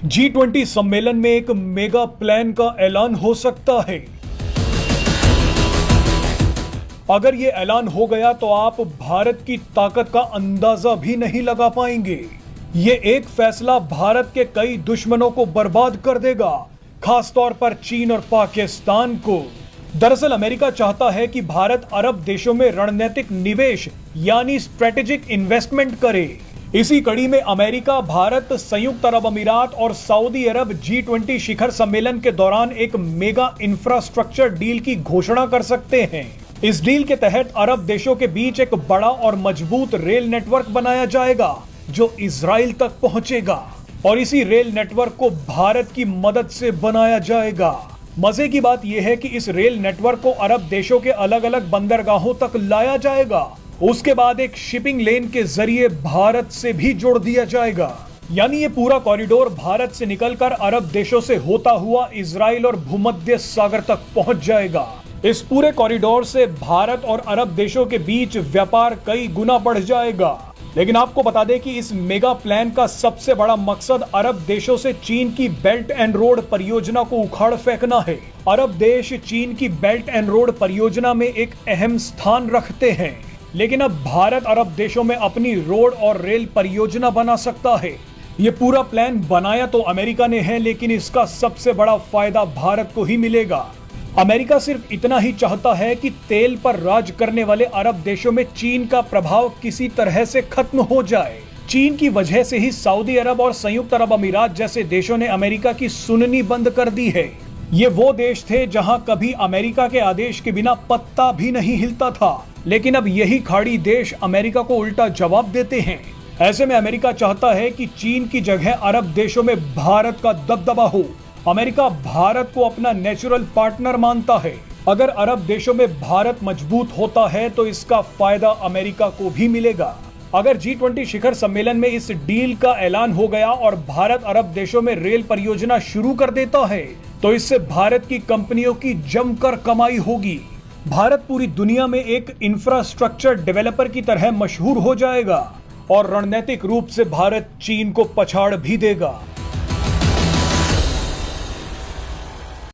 G20 सम्मेलन में एक मेगा प्लान का ऐलान हो सकता है। अगर ये ऐलान हो गया तो आप भारत की ताकत का अंदाजा भी नहीं लगा पाएंगे। ये एक फैसला भारत के कई दुश्मनों को बर्बाद कर देगा, खासतौर पर चीन और पाकिस्तान को। दरअसल अमेरिका चाहता है कि भारत अरब देशों में रणनीतिक निवेश यानी स्ट्रेटेजिक इन्वेस्टमेंट करे। इसी कड़ी में अमेरिका, भारत, संयुक्त अरब अमीरात और सऊदी अरब G20 शिखर सम्मेलन के दौरान एक मेगा इंफ्रास्ट्रक्चर डील की घोषणा कर सकते हैं। इस डील के तहत अरब देशों के बीच एक बड़ा और मजबूत रेल नेटवर्क बनाया जाएगा जो इजराइल तक पहुंचेगा, और इसी रेल नेटवर्क को भारत की मदद से बनाया जाएगा। मजे की बात यह है कि इस रेल नेटवर्क को अरब देशों के अलग अलग बंदरगाहों तक लाया जाएगा। उसके बाद एक शिपिंग लेन के जरिए भारत से भी जोड़ दिया जाएगा। यानी ये पूरा कॉरिडोर भारत से निकलकर अरब देशों से होता हुआ इजराइल और भूमध्य सागर तक पहुंच जाएगा। इस पूरे कॉरिडोर से भारत और अरब देशों के बीच व्यापार कई गुना बढ़ जाएगा। लेकिन आपको बता दें कि इस मेगा प्लान का सबसे बड़ा मकसद अरब देशों से चीन की बेल्ट एंड रोड परियोजना को उखाड़ फेंकना है। अरब देश चीन की बेल्ट एंड रोड परियोजना में एक अहम स्थान रखते हैं, लेकिन अब भारत अरब देशों में अपनी रोड और रेल परियोजना बना सकता है। ये पूरा प्लान बनाया तो अमेरिका ने है, लेकिन इसका सबसे बड़ा फायदा भारत को ही मिलेगा। अमेरिका सिर्फ इतना ही चाहता है कि तेल पर राज करने वाले अरब देशों में चीन का प्रभाव किसी तरह से खत्म हो जाए। चीन की वजह से ही सऊदी अरब और संयुक्त अरब अमीरात जैसे देशों ने अमेरिका की सुननी बंद कर दी है। ये वो देश थे जहां कभी अमेरिका के आदेश के बिना पत्ता भी नहीं हिलता था, लेकिन अब यही खाड़ी देश अमेरिका को उल्टा जवाब देते हैं। ऐसे में अमेरिका चाहता है कि चीन की जगह अरब देशों में भारत का दबदबा हो। अमेरिका भारत को अपना नेचुरल पार्टनर मानता है। अगर अरब देशों में भारत मजबूत होता है तो इसका फायदा अमेरिका को भी मिलेगा। अगर G20 शिखर सम्मेलन में इस डील का ऐलान हो गया और भारत अरब देशों में रेल परियोजना शुरू कर देता है तो इससे भारत की कंपनियों की जमकर कमाई होगी। भारत पूरी दुनिया में एक इंफ्रास्ट्रक्चर डेवलपर की तरह मशहूर हो जाएगा और रणनीतिक रूप से भारत चीन को पछाड़ भी देगा।